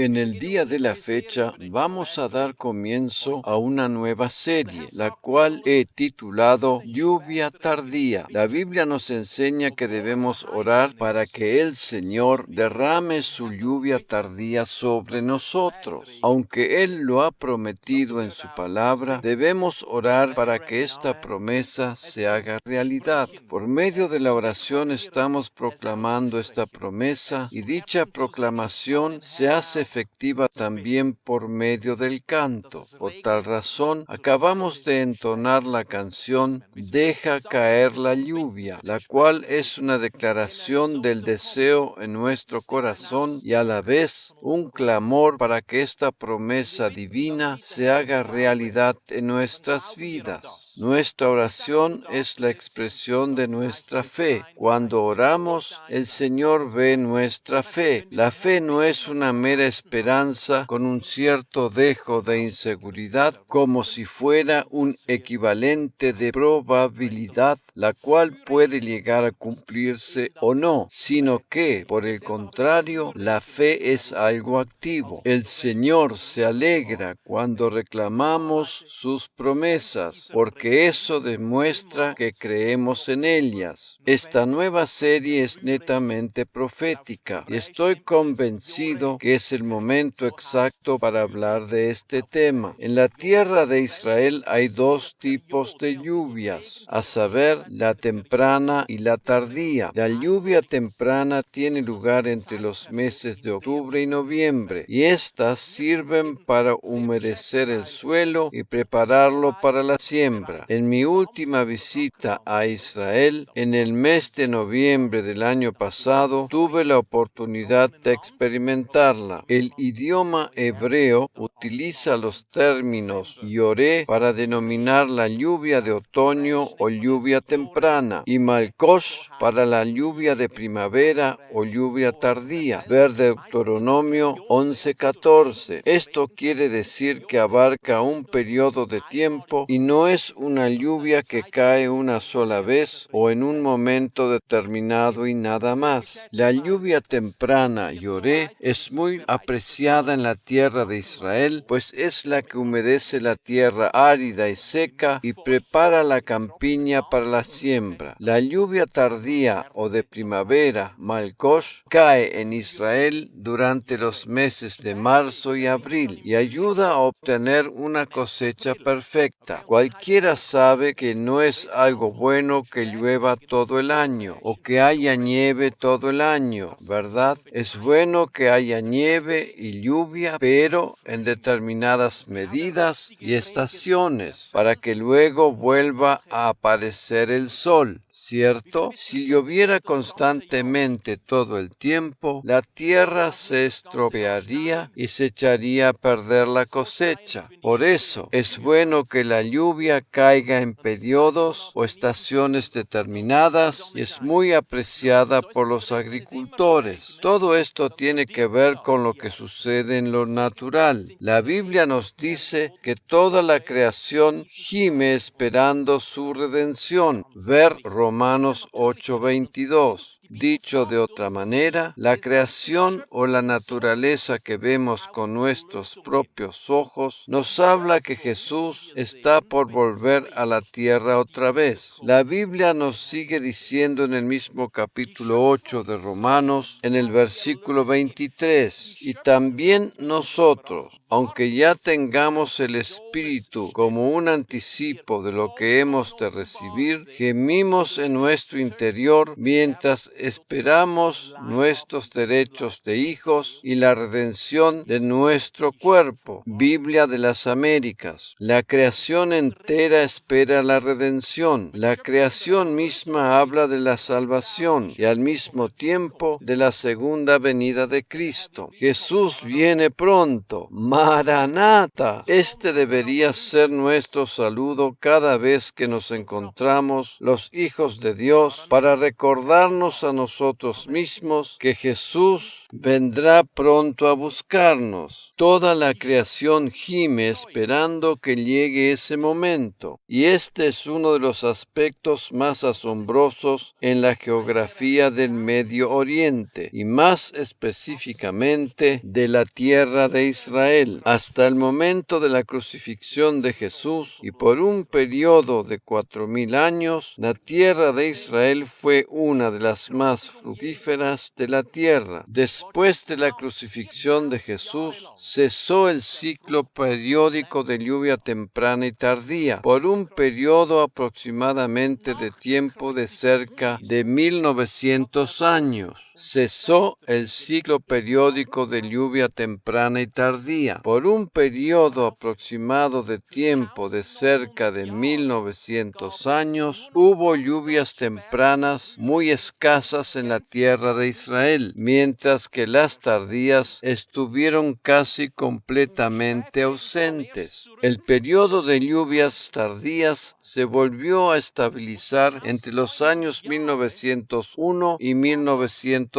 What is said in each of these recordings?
En el día de la fecha vamos a dar comienzo a una nueva serie, la cual he titulado Lluvia Tardía. La Biblia nos enseña que debemos orar para que el Señor derrame su lluvia tardía sobre nosotros. Aunque Él lo ha prometido en su palabra, debemos orar para que esta promesa se haga realidad. Por medio de la oración estamos proclamando esta promesa y dicha proclamación se hace efectiva también por medio del canto. Por tal razón, acabamos de entonar la canción Deja caer la lluvia, la cual es una declaración del deseo en nuestro corazón y a la vez un clamor para que esta promesa divina se haga realidad en nuestras vidas. Nuestra oración es la expresión de nuestra fe. Cuando oramos, el Señor ve nuestra fe. La fe no es una mera esperanza con un cierto dejo de inseguridad, como si fuera un equivalente de probabilidad, la cual puede llegar a cumplirse o no, sino que, por el contrario, la fe es algo activo. El Señor se alegra cuando reclamamos sus promesas, porque eso demuestra que creemos en ellas. Esta nueva serie es netamente profética y estoy convencido que es el momento exacto para hablar de este tema. En la tierra de Israel hay dos tipos de lluvias, a saber, la temprana y la tardía. La lluvia temprana tiene lugar entre los meses de octubre y noviembre, y estas sirven para humedecer el suelo y prepararlo para la siembra. En mi última visita a Israel, en el mes de noviembre del año pasado, tuve la oportunidad de experimentarla. El idioma hebreo utiliza los términos yoré para denominar la lluvia de otoño o lluvia temprana y malkosh para la lluvia de primavera o lluvia tardía. Ver Deuteronomio 11:14. Esto quiere decir que abarca un periodo de tiempo y no es una lluvia que cae una sola vez o en un momento determinado y nada más. La lluvia temprana, yoré, es muy apreciada en la tierra de Israel, pues es la que humedece la tierra árida y seca y prepara la campiña para la siembra. La lluvia tardía o de primavera, malkosh, cae en Israel durante los meses de marzo y abril y ayuda a obtener una cosecha perfecta. Cualquiera sabe que no es algo bueno que llueva todo el año o que haya nieve todo el año, ¿verdad? Es bueno que haya nieve y lluvia, pero en determinadas medidas y estaciones, para que luego vuelva a aparecer el sol, ¿cierto? Si lloviera constantemente todo el tiempo, la tierra se estropearía y se echaría a perder la cosecha. Por eso es bueno que la lluvia caiga en periodos o estaciones determinadas y es muy apreciada por los agricultores. Todo esto tiene que ver con lo que sucede en lo natural. La Biblia nos dice que toda la creación gime esperando su redención. Ver Romanos 8:22. Dicho de otra manera, la creación o la naturaleza que vemos con nuestros propios ojos nos habla que Jesús está por volver a la tierra otra vez. La Biblia nos sigue diciendo en el mismo capítulo 8 de Romanos, en el versículo 23, y también nosotros, aunque ya tengamos el Espíritu como un anticipo de lo que hemos de recibir, gemimos en nuestro interior mientras esperamos nuestros derechos de hijos y la redención de nuestro cuerpo. Biblia de las Américas. La creación entera espera la redención. La creación misma habla de la salvación y al mismo tiempo de la segunda venida de Cristo. Jesús viene pronto. Maranata. Este debería ser nuestro saludo cada vez que nos encontramos los hijos de Dios para recordarnos a a nosotros mismos que Jesús vendrá pronto a buscarnos. Toda la creación gime esperando que llegue ese momento, y este es uno de los aspectos más asombrosos en la geografía del Medio Oriente, y más específicamente de la tierra de Israel. Hasta el momento de la crucifixión de Jesús, y por un periodo de 4000 años, la tierra de Israel fue una de las más fructíferas de la tierra. Después de la crucifixión de Jesús, cesó el ciclo periódico de lluvia temprana y tardía por un periodo aproximadamente de tiempo de cerca de 1900 años. Cesó el ciclo periódico de lluvia temprana y tardía por un periodo aproximado de tiempo de cerca de 1900 años. Hubo lluvias tempranas muy escasas en la tierra de Israel, mientras que las tardías estuvieron casi completamente ausentes. El periodo de lluvias tardías se volvió a estabilizar entre los años 1901 y 1902.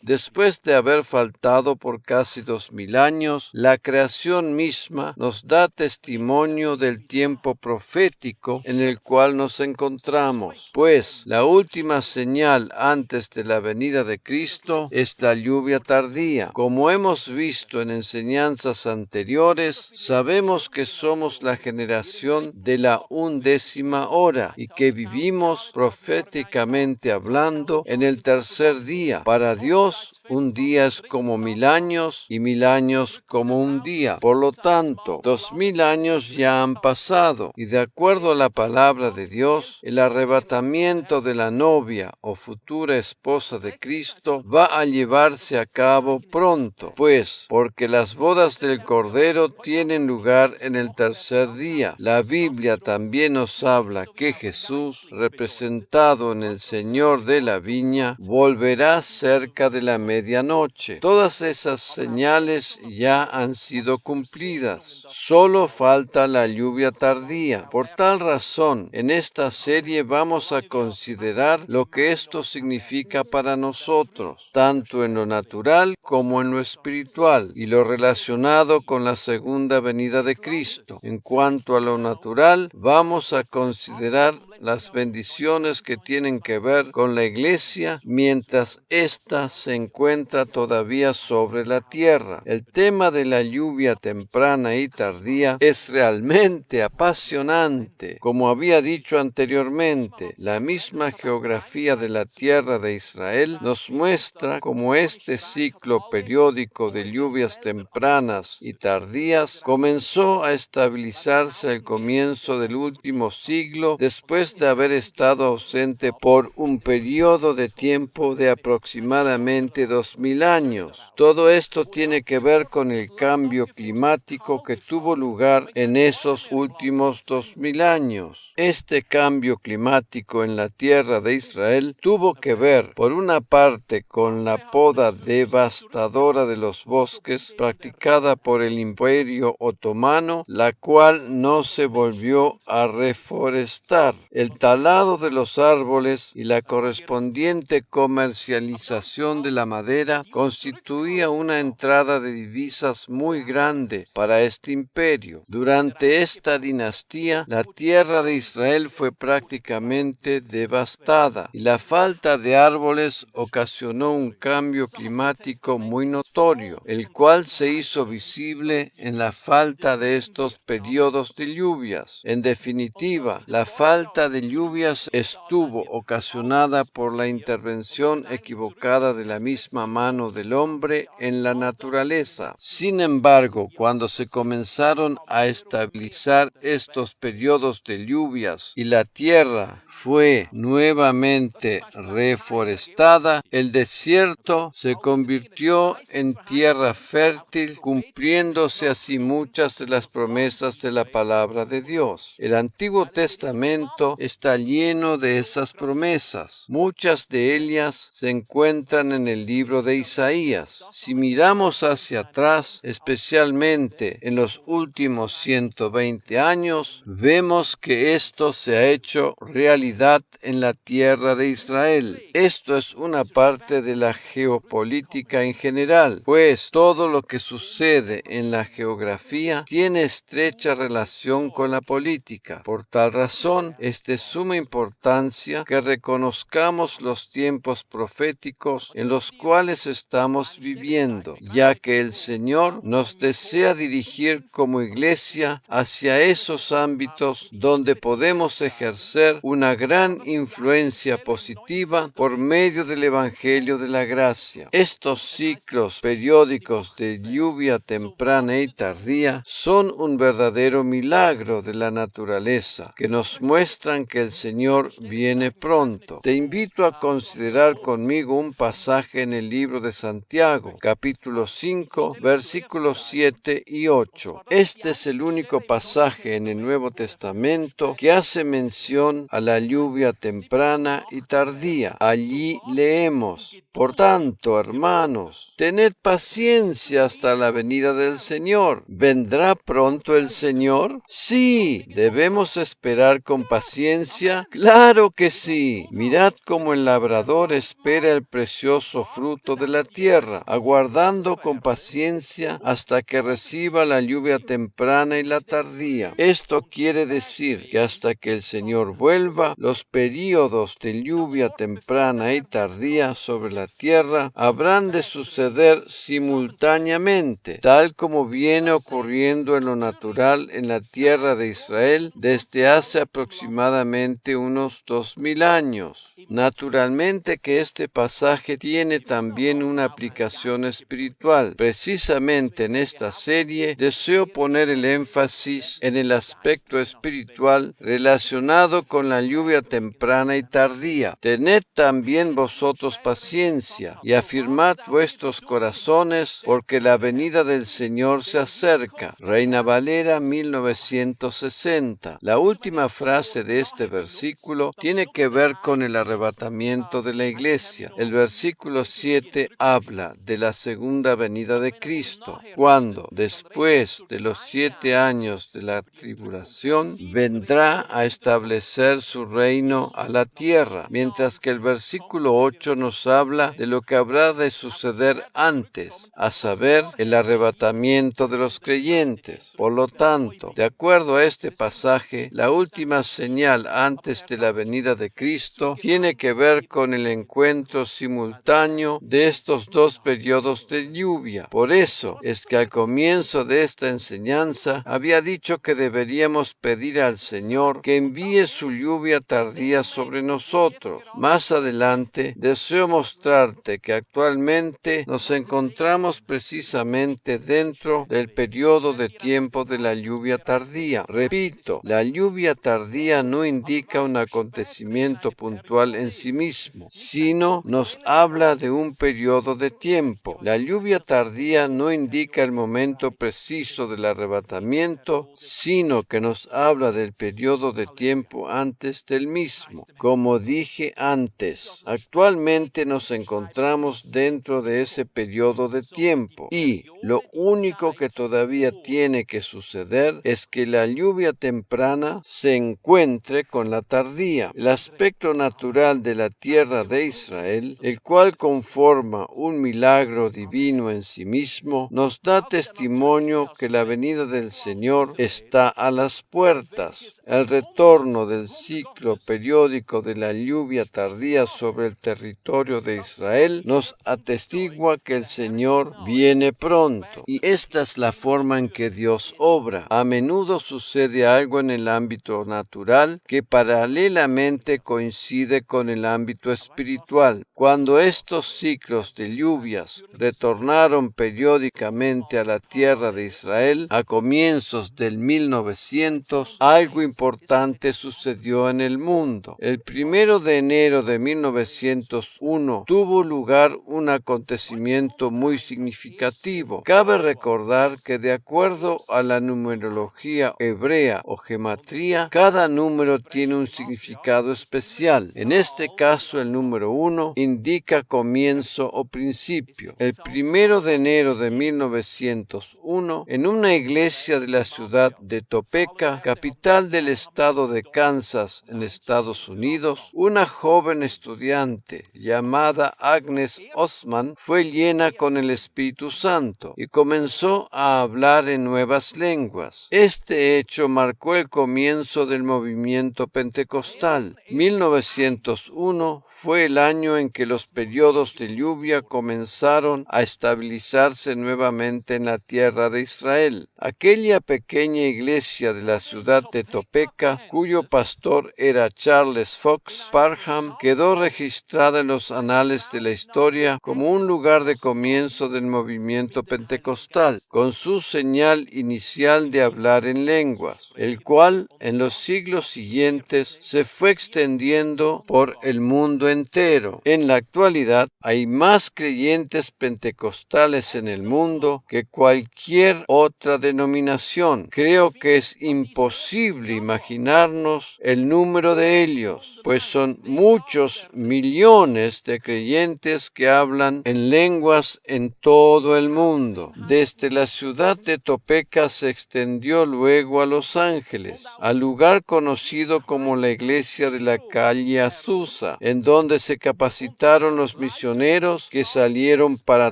Después de haber faltado por casi 2000 años, la creación misma nos da testimonio del tiempo profético en el cual nos encontramos, pues la última señal antes de la venida de Cristo es la lluvia tardía. Como hemos visto en enseñanzas anteriores, sabemos que somos la generación de la 11ª hora y que vivimos proféticamente hablando en el tercer día. Para Dios, un día es como 1000 años y 1000 años como un día. Por lo tanto, 2000 años ya han pasado, y de acuerdo a la palabra de Dios, el arrebatamiento de la novia o futura esposa de Cristo va a llevarse a cabo pronto, pues, porque las bodas del Cordero tienen lugar en el tercer día. La Biblia también nos habla que Jesús, representado en el Señor de la viña, volverá cerca de la medianoche. Todas esas señales ya han sido cumplidas. Solo falta la lluvia tardía. Por tal razón, en esta serie vamos a considerar lo que esto significa para nosotros, tanto en lo natural como en lo espiritual, y lo relacionado con la segunda venida de Cristo. En cuanto a lo natural, vamos a considerar las bendiciones que tienen que ver con la iglesia mientras ésta se encuentra todavía sobre la tierra. El tema de la lluvia temprana y tardía es realmente apasionante. Como había dicho anteriormente, la misma geografía de la tierra de Israel nos muestra cómo este ciclo periódico de lluvias tempranas y tardías comenzó a estabilizarse al comienzo del último siglo, después de haber estado ausente por un periodo de tiempo de aproximadamente 2000 años. Todo esto tiene que ver con el cambio climático que tuvo lugar en esos últimos 2000 años. Este cambio climático en la tierra de Israel tuvo que ver, por una parte, con la poda devastadora de los bosques practicada por el Imperio Otomano, la cual no se volvió a reforestar, el talado de los árboles y la correspondiente comercialización de la madera constituía una entrada de divisas muy grande para este imperio. Durante esta dinastía, la tierra de Israel fue prácticamente devastada, y la falta de árboles ocasionó un cambio climático muy notorio, el cual se hizo visible en la falta de estos periodos de lluvias. En definitiva, la falta de lluvias estuvo ocasionada por la intervención equivocada de la misma mano del hombre en la naturaleza. Sin embargo, cuando se comenzaron a estabilizar estos periodos de lluvias y la tierra fue nuevamente reforestada, el desierto se convirtió en tierra fértil, cumpliéndose así muchas de las promesas de la palabra de Dios. El Antiguo Testamento está lleno de esas promesas. Muchas de ellas se encuentran en el libro libro de Isaías. Si miramos hacia atrás, especialmente en los últimos 120 años, vemos que esto se ha hecho realidad en la tierra de Israel. Esto es una parte de la geopolítica en general, pues todo lo que sucede en la geografía tiene estrecha relación con la política. Por tal razón, es de suma importancia que reconozcamos los tiempos proféticos en los cuales estamos viviendo, ya que el Señor nos desea dirigir como iglesia hacia esos ámbitos donde podemos ejercer una gran influencia positiva por medio del Evangelio de la gracia. Estos ciclos periódicos de lluvia temprana y tardía son un verdadero milagro de la naturaleza, que nos muestran que el Señor viene pronto. Te invito a considerar conmigo un pasaje en el libro de Santiago, capítulo 5, versículos 7 y 8. Este es el único pasaje en el Nuevo Testamento que hace mención a la lluvia temprana y tardía. Allí leemos: por tanto, hermanos, tened paciencia hasta la venida del Señor. ¿Vendrá pronto el Señor? Sí, debemos esperar con paciencia. Claro que sí. Mirad cómo el labrador espera el precioso fruto de la tierra, aguardando con paciencia hasta que reciba la lluvia temprana y la tardía. Esto quiere decir que hasta que el Señor vuelva, los períodos de lluvia temprana y tardía sobre la tierra habrán de suceder simultáneamente, tal como viene ocurriendo en lo natural en la tierra de Israel desde hace aproximadamente unos 2000 años. Naturalmente que este pasaje tiene también una aplicación espiritual. Precisamente en esta serie deseo poner el énfasis en el aspecto espiritual relacionado con la lluvia temprana y tardía. Tened también vosotros paciencia y afirmad vuestros corazones, porque la venida del Señor se acerca. Reina Valera 1960. La última frase de este versículo tiene que ver con el arrebatamiento de la iglesia. El versículo 7 habla de la segunda venida de Cristo, cuando, después de los 7 años de la tribulación, vendrá a establecer su reino a la tierra, mientras que el versículo 8 nos habla de lo que habrá de suceder antes, a saber, el arrebatamiento de los creyentes. Por lo tanto, de acuerdo a este pasaje, la última señal antes de la venida de Cristo tiene que ver con el encuentro simultáneo de estos dos periodos de lluvia. Por eso es que al comienzo de esta enseñanza había dicho que deberíamos pedir al Señor que envíe su lluvia tardía sobre nosotros. Más adelante deseo mostrarte que actualmente nos encontramos precisamente dentro del periodo de tiempo de la lluvia tardía. Repito, la lluvia tardía no indica un acontecimiento puntual en sí mismo, sino nos habla de un periodo de tiempo. La lluvia tardía no indica el momento preciso del arrebatamiento, sino que nos habla del periodo de tiempo antes del mismo. Como dije antes, actualmente nos encontramos dentro de ese periodo de tiempo y lo único que todavía tiene que suceder es que la lluvia temprana se encuentre con la tardía. El aspecto natural de la tierra de Israel, el cual conforma un milagro divino en sí mismo, nos da testimonio que la venida del Señor está a las puertas. El retorno del ciclo periódico de la lluvia tardía sobre el territorio de Israel nos atestigua que el Señor viene pronto. Y esta es la forma en que Dios obra. A menudo sucede algo en el ámbito natural que paralelamente coincide con el ámbito espiritual. Cuando estos ciclos de lluvias retornaron periódicamente a la tierra de Israel a comienzos del 1900, algo importante sucedió en el mundo. El 1 de enero de 1901 tuvo lugar un acontecimiento muy significativo. Cabe recordar que de acuerdo a la numerología hebrea o gematría, cada número tiene un significado especial. En este caso, el número 1 indica comienzo comienzo o principio. El 1 de enero de 1901, en una iglesia de la ciudad de Topeka, capital del estado de Kansas, en Estados Unidos, una joven estudiante llamada Agnes Osman fue llena con el Espíritu Santo y comenzó a hablar en nuevas lenguas. Este hecho marcó el comienzo del movimiento pentecostal. 1901 fue el año en que los periodos de lluvia comenzaron a estabilizarse nuevamente en la tierra de Israel. Aquella pequeña iglesia de la ciudad de Topeka, cuyo pastor era Charles Fox Parham, quedó registrada en los anales de la historia como un lugar de comienzo del movimiento pentecostal, con su señal inicial de hablar en lenguas, el cual en los siglos siguientes se fue extendiendo por el mundo entero. En la actualidad hay más creyentes pentecostales en el mundo que cualquier otra denominación. Creo que es imposible imaginarnos el número de ellos, pues son muchos millones de creyentes que hablan en lenguas en todo el mundo. Desde la ciudad de Topeka se extendió luego a Los Ángeles, al lugar conocido como la iglesia de la calle Azusa, en donde se capacitaron los misioneros que salieron para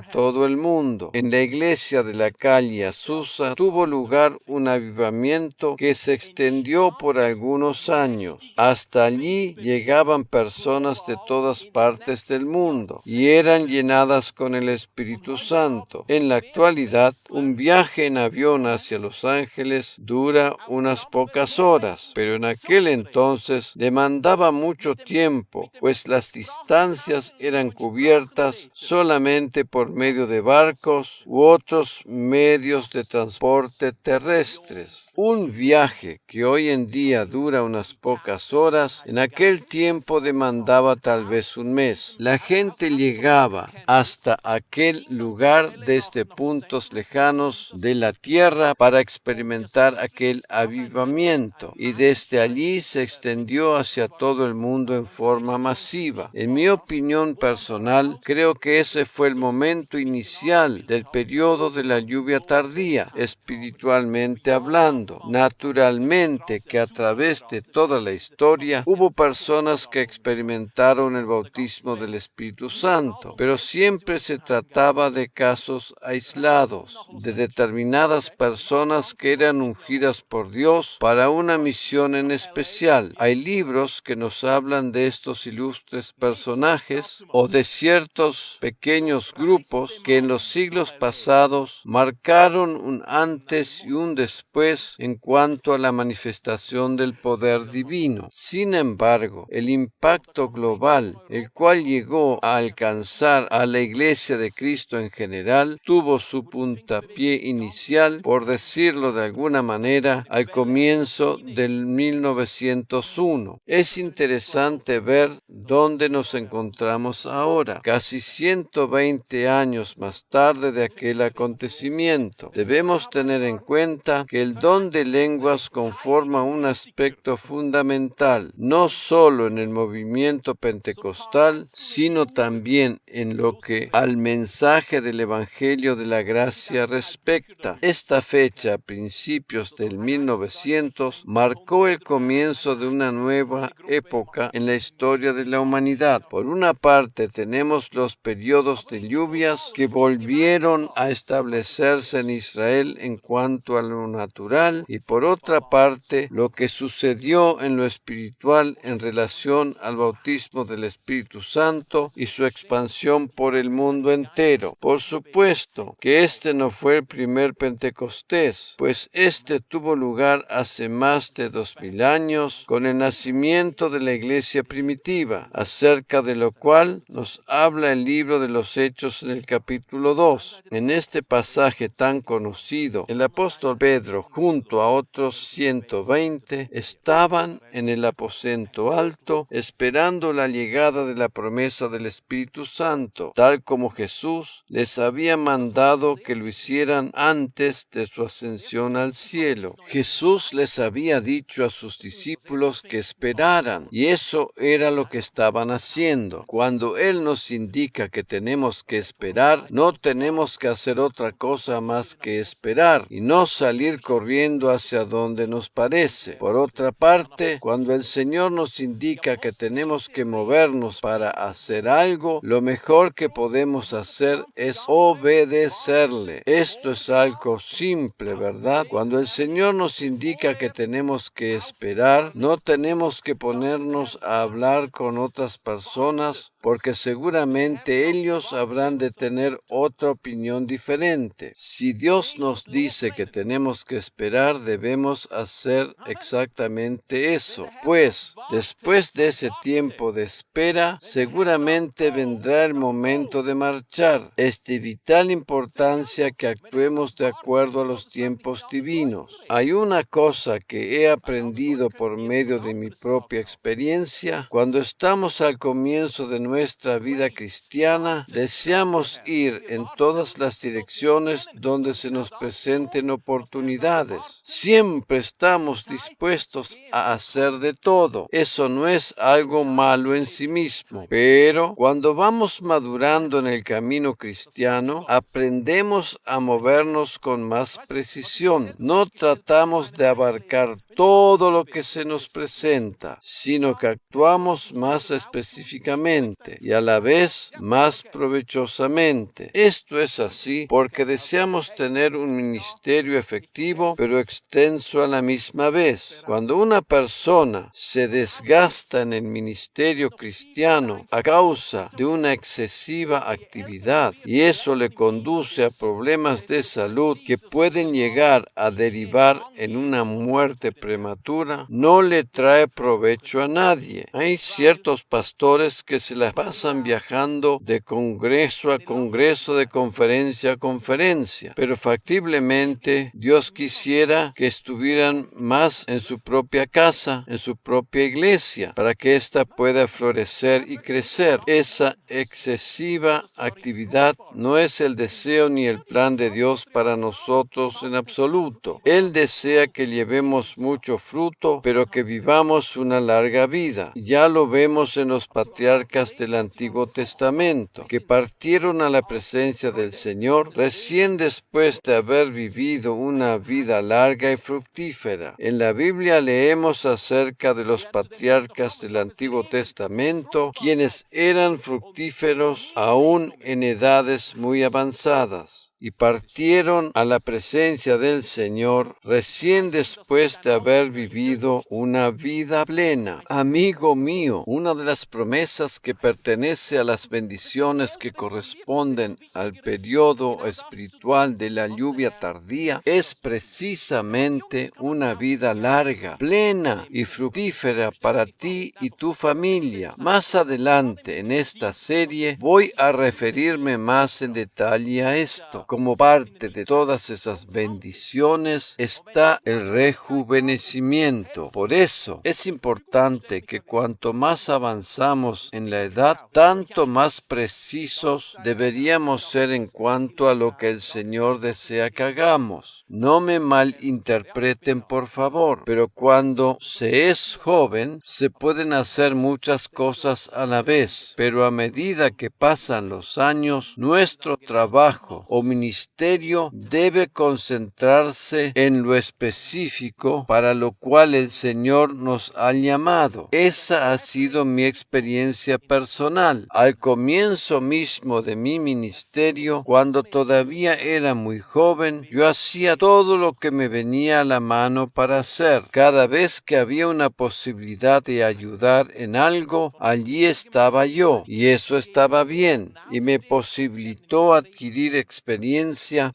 todo el mundo. En la iglesia de la calle Azusa tuvo lugar un avivamiento que se extendió por algunos años. Hasta allí llegaban personas de todas partes del mundo y eran llenadas con el Espíritu Santo. En la actualidad, un viaje en avión hacia Los Ángeles dura unas pocas horas, pero en aquel entonces demandaba mucho tiempo, pues las distancias eran cubiertas solamente por medio de barcos u otros medios de transporte terrestres. Un viaje que hoy en día dura unas pocas horas, en aquel tiempo demandaba tal vez un mes. La gente llegaba hasta aquel lugar desde puntos lejanos de la tierra para experimentar aquel avivamiento, y desde allí se extendió hacia todo el mundo en forma masiva. En mi opinión personal, creo que ese fue el momento inicial del periodo de la lluvia tardía, espiritualmente hablando. Naturalmente que a través de toda la historia hubo personas que experimentaron el bautismo del Espíritu Santo, pero siempre se trataba de casos aislados, de determinadas personas que eran ungidas por Dios para una misión en especial. Hay libros que nos hablan de estos ilustres personajes o de ciertos pequeños grupos que en los siglos pasados marcaron un antes y un después en cuanto a la manifestación del poder divino. Sin embargo, el impacto global, el cual llegó a alcanzar a la Iglesia de Cristo en general, tuvo su puntapié inicial, por decirlo de alguna manera, al comienzo del 1901. Es interesante ver dónde nos encontramos ahora, casi 120 años más tarde de aquel acontecimiento. Debemos tener en cuenta que el don de lenguas conforma un aspecto fundamental, no solo en el movimiento pentecostal, sino también en lo que al mensaje del Evangelio de la Gracia respecta. Esta fecha, a principios del 1900, marcó el comienzo de una nueva época en la historia de la humanidad. Por una parte, tenemos los periodos de lluvias que volvieron a establecerse en Israel en cuanto a lo natural, y por otra parte, lo que sucedió en lo espiritual en relación al bautismo del Espíritu Santo y su expansión por el mundo entero. Por supuesto que este no fue el primer Pentecostés, pues este tuvo lugar hace más de 2000 años con el nacimiento de la iglesia primitiva, acerca de lo cual nos habla el libro de los Hechos en el capítulo 2. En este pasaje tan conocido, el apóstol Pedro, junto a otros 120, estaban en el aposento alto, esperando la llegada de la promesa del Espíritu Santo, tal como Jesús les había mandado que lo hicieran antes de su ascensión al cielo. Jesús les había dicho a sus discípulos que esperaran, y eso era lo que estaba estaban haciendo. Cuando Él nos indica que tenemos que esperar, no tenemos que hacer otra cosa más que esperar y no salir corriendo hacia donde nos parece. Por otra parte, cuando el Señor nos indica que tenemos que movernos para hacer algo, lo mejor que podemos hacer es obedecerle. Esto es algo simple, ¿verdad? Cuando el Señor nos indica que tenemos que esperar, no tenemos que ponernos a hablar con otras personas porque seguramente ellos habrán de tener otra opinión diferente. Si Dios nos dice que tenemos que esperar, debemos hacer exactamente eso. Pues, después de ese tiempo de espera, seguramente vendrá el momento de marchar. Es de vital importancia que actuemos de acuerdo a los tiempos divinos. Hay una cosa que he aprendido por medio de mi propia experiencia. Cuando estamos al comienzo de nuestra vida cristiana, deseamos ir en todas las direcciones donde se nos presenten oportunidades. Siempre estamos dispuestos a hacer de todo. Eso no es algo malo en sí mismo, pero cuando vamos madurando en el camino cristiano, aprendemos a movernos con más precisión. No tratamos de abarcar todo lo que se nos presenta, sino que actuamos más específicamente y a la vez más provechosamente. Esto es así porque deseamos tener un ministerio efectivo pero extenso a la misma vez. Cuando una persona se desgasta en el ministerio cristiano a causa de una excesiva actividad y eso le conduce a problemas de salud que pueden llegar a derivar en una muerte prematura, no le trae provecho a nadie. Hay ciertos pastores que se la pasan viajando de congreso a congreso, de conferencia a conferencia, pero factiblemente Dios quisiera que estuvieran más en su propia casa, en su propia iglesia, para que ésta pueda florecer y crecer. Esa excesiva actividad no es el deseo ni el plan de Dios para nosotros en absoluto. Él desea que llevemos mucho fruto, pero que vivamos una larga vida. Ya lo vemos en los patriarcas del Antiguo Testamento, que partieron a la presencia del Señor recién después de haber vivido una vida larga y fructífera. En la Biblia leemos acerca de los patriarcas del Antiguo Testamento, quienes eran fructíferos aún en edades muy avanzadas. Y partieron a la presencia del Señor recién después de haber vivido una vida plena. Amigo mío, una de las promesas que pertenece a las bendiciones que corresponden al periodo espiritual de la lluvia tardía es precisamente una vida larga, plena y fructífera para ti y tu familia. Más adelante en esta serie voy a referirme más en detalle a esto. Como parte de todas esas bendiciones está el rejuvenecimiento. Por eso es importante que cuanto más avanzamos en la edad, tanto más precisos deberíamos ser en cuanto a lo que el Señor desea que hagamos. No me malinterpreten, por favor, pero cuando se es joven, se pueden hacer muchas cosas a la vez, pero a medida que pasan los años, nuestro trabajo o ministerio debe concentrarse en lo específico para lo cual el Señor nos ha llamado. Esa ha sido mi experiencia personal. Al comienzo mismo de mi ministerio, cuando todavía era muy joven, yo hacía todo lo que me venía a la mano para hacer. Cada vez que había una posibilidad de ayudar en algo, allí estaba yo, y eso estaba bien, y me posibilitó adquirir experiencia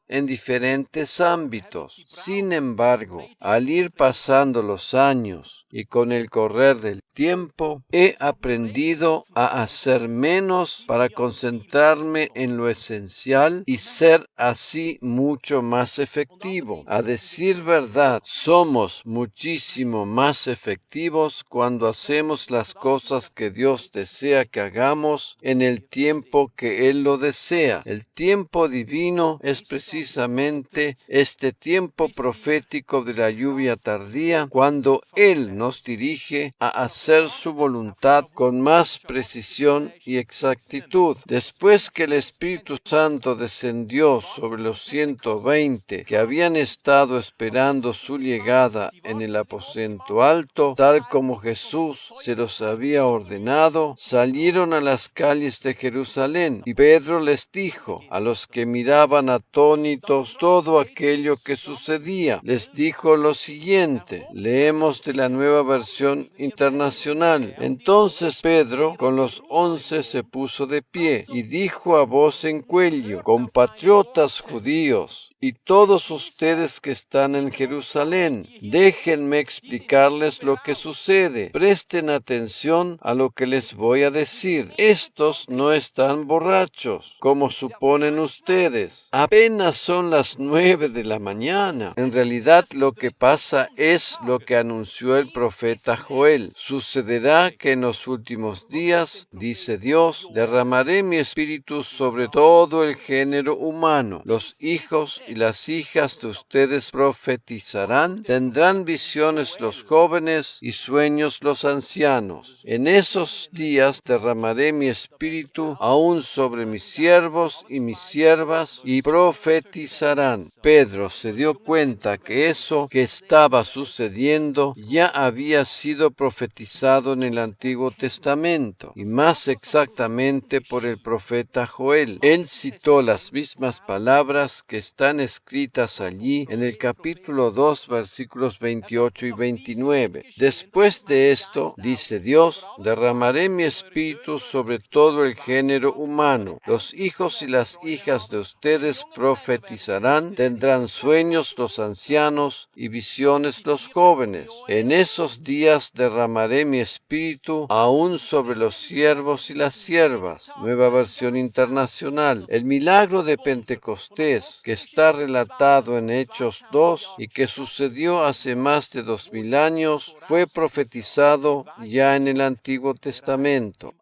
en diferentes ámbitos. Sin embargo, al ir pasando los años y con el correr del tiempo, he aprendido a hacer menos para concentrarme en lo esencial y ser así mucho más efectivo. A decir verdad, somos muchísimo más efectivos cuando hacemos las cosas que Dios desea que hagamos en el tiempo que Él lo desea. El tiempo divino es precisamente este tiempo profético de la lluvia tardía, cuando Él nos dirige a hacer su voluntad con más precisión y exactitud. Después que el Espíritu Santo descendió sobre los 120 que habían estado esperando su llegada en el aposento alto, tal como Jesús se los había ordenado, salieron a las calles de Jerusalén, y Pedro les dijo a los que miraban atónitos todo aquello que sucedía. Les dijo lo siguiente, leemos de la Nueva Versión Internacional. Entonces Pedro con los 11 se puso de pie y dijo a voz en cuello: compatriotas judíos, y todos ustedes que están en Jerusalén, déjenme explicarles lo que sucede. Presten atención a lo que les voy a decir. Estos no están borrachos, como suponen ustedes. Apenas son las 9 de la mañana. En realidad lo que pasa es lo que anunció el profeta Joel. Sucederá que en los últimos días, dice Dios, derramaré mi espíritu sobre todo el género humano. Los hijos y las hijas de ustedes profetizarán, tendrán visiones los jóvenes y sueños los ancianos. En esos días derramaré mi espíritu aún sobre mis siervos y mis siervas, y profetizarán. Pedro se dio cuenta que eso que estaba sucediendo ya había sido profetizado en el Antiguo Testamento, y más exactamente por el profeta Joel. Él citó las mismas palabras que están escritas allí en el capítulo 2, versículos 28 y 29. Después de esto, dice Dios, derramaré mi espíritu sobre todo el género humano. Los hijos y las hijas de ustedes profetizarán, tendrán sueños los ancianos y visiones los jóvenes. En esos días derramaré mi espíritu aún sobre los siervos y las siervas. Nueva Versión Internacional. El milagro de Pentecostés, que está relatado en Hechos 2 y que sucedió hace más de 2000 años, fue profetizado ya en el Antiguo Testamento.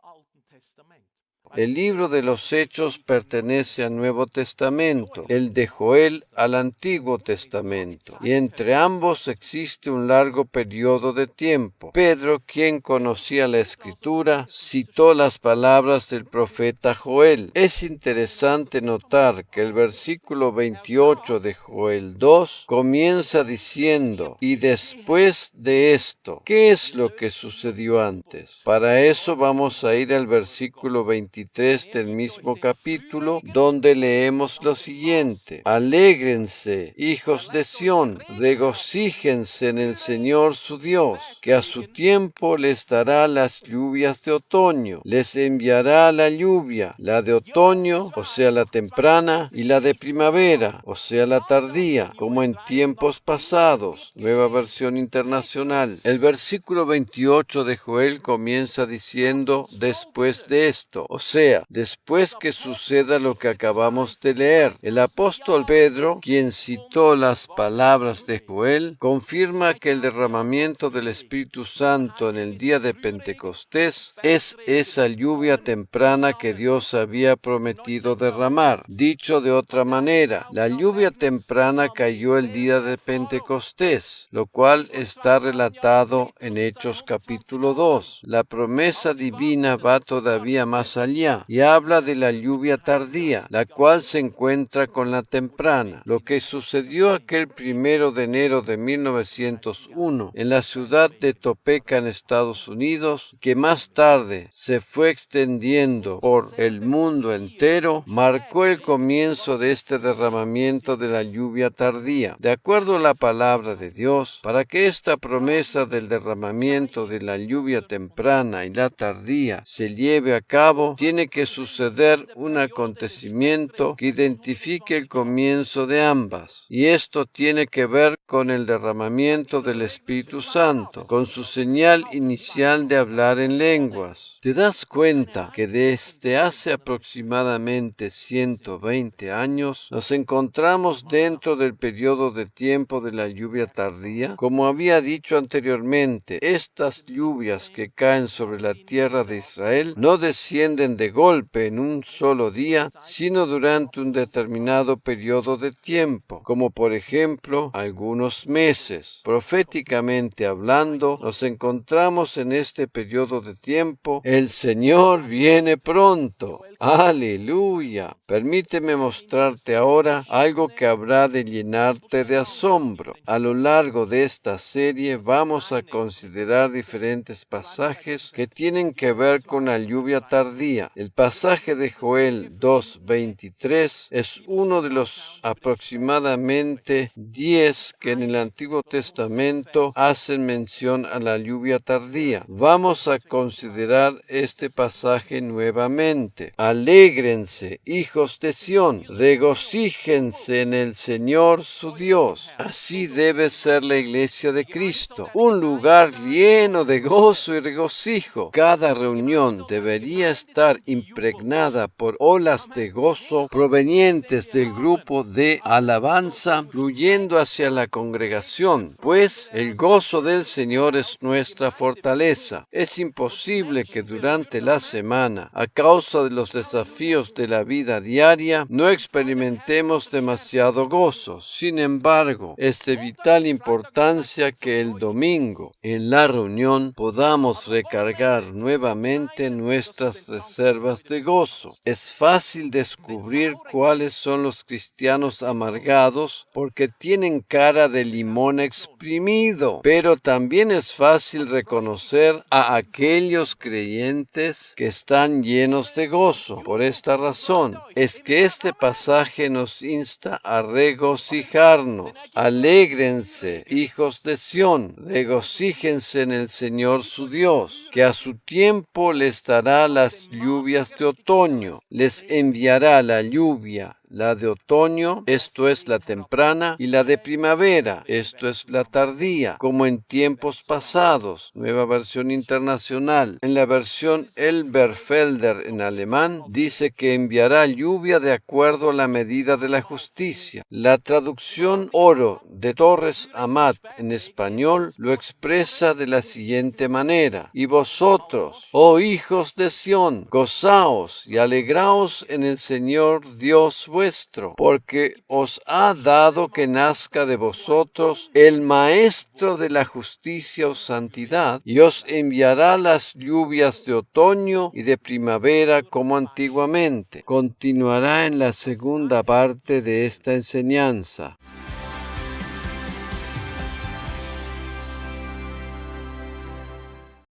El libro de los Hechos pertenece al Nuevo Testamento, el de Joel al Antiguo Testamento, y entre ambos existe un largo periodo de tiempo. Pedro, quien conocía la Escritura, citó las palabras del profeta Joel. Es interesante notar que el versículo 28 de Joel 2 comienza diciendo: y después de esto, ¿qué es lo que sucedió antes? Para eso vamos a ir al versículo 23 del mismo capítulo, donde leemos lo siguiente: alégrense, hijos de Sión, regocíjense en el Señor su Dios, que a su tiempo les dará las lluvias de otoño, les enviará la lluvia, la de otoño, o sea la temprana, y la de primavera, o sea la tardía, como en tiempos pasados. Nueva Versión Internacional. El versículo 28 de Joel comienza diciendo: después de esto, o sea, después que suceda lo que acabamos de leer. El apóstol Pedro, quien citó las palabras de Joel, confirma que el derramamiento del Espíritu Santo en el día de Pentecostés es esa lluvia temprana que Dios había prometido derramar. Dicho de otra manera, la lluvia temprana cayó el día de Pentecostés, lo cual está relatado en Hechos capítulo 2. La promesa divina va todavía más allá y habla de la lluvia tardía, la cual se encuentra con la temprana. Lo que sucedió aquel 1 de enero de 1901 en la ciudad de Topeka, en Estados Unidos, que más tarde se fue extendiendo por el mundo entero, marcó el comienzo de este derramamiento de la lluvia tardía. De acuerdo a la palabra de Dios, para que esta promesa del derramamiento de la lluvia temprana y la tardía se lleve a cabo, tiene que suceder un acontecimiento que identifique el comienzo de ambas, y esto tiene que ver con el derramamiento del Espíritu Santo, con su señal inicial de hablar en lenguas. ¿Te das cuenta que desde hace aproximadamente 120 años nos encontramos dentro del periodo de tiempo de la lluvia tardía? Como había dicho anteriormente, estas lluvias que caen sobre la tierra de Israel no descienden de golpe en un solo día, sino durante un determinado periodo de tiempo, como por ejemplo algunos meses. Proféticamente hablando, nos encontramos en este periodo de tiempo. El Señor viene pronto. ¡Aleluya! Permíteme mostrarte ahora algo que habrá de llenarte de asombro. A lo largo de esta serie vamos a considerar diferentes pasajes que tienen que ver con la lluvia tardía. El pasaje de Joel 2:23 es uno de los aproximadamente 10 que en el Antiguo Testamento hacen mención a la lluvia tardía. Vamos a considerar este pasaje nuevamente. Alégrense, hijos de Sión, regocíjense en el Señor su Dios. Así debe ser la iglesia de Cristo, un lugar lleno de gozo y regocijo. Cada reunión debería estar impregnada por olas de gozo provenientes del grupo de alabanza fluyendo hacia la congregación, pues el gozo del Señor es nuestra fortaleza. Es imposible que durante la semana, a causa de los desafíos de la vida diaria, no experimentemos demasiado gozo. Sin embargo, es de vital importancia que el domingo, en la reunión, podamos recargar nuevamente nuestras reservas de gozo. Es fácil descubrir cuáles son los cristianos amargados porque tienen cara de limón exprimido, pero también es fácil reconocer a aquellos creyentes que están llenos de gozo. Por esta razón, es que este pasaje nos insta a regocijarnos. Alégrense, hijos de Sión, regocíjense en el Señor su Dios, que a su tiempo les dará las lluvias de otoño, les enviará la lluvia, la de otoño, esto es la temprana, y la de primavera, esto es la tardía, como en tiempos pasados. Nueva versión internacional. En la versión Elberfelder en alemán, dice que enviará lluvia de acuerdo a la medida de la justicia. La traducción Oro de Torres Amat en español lo expresa de la siguiente manera: y vosotros, oh hijos de Sión, gozaos y alegraos en el Señor Dios vuestro, porque os ha dado que nazca de vosotros el Maestro de la justicia o santidad, y os enviará las lluvias de otoño y de primavera como antiguamente. Continuará en la segunda parte de esta enseñanza.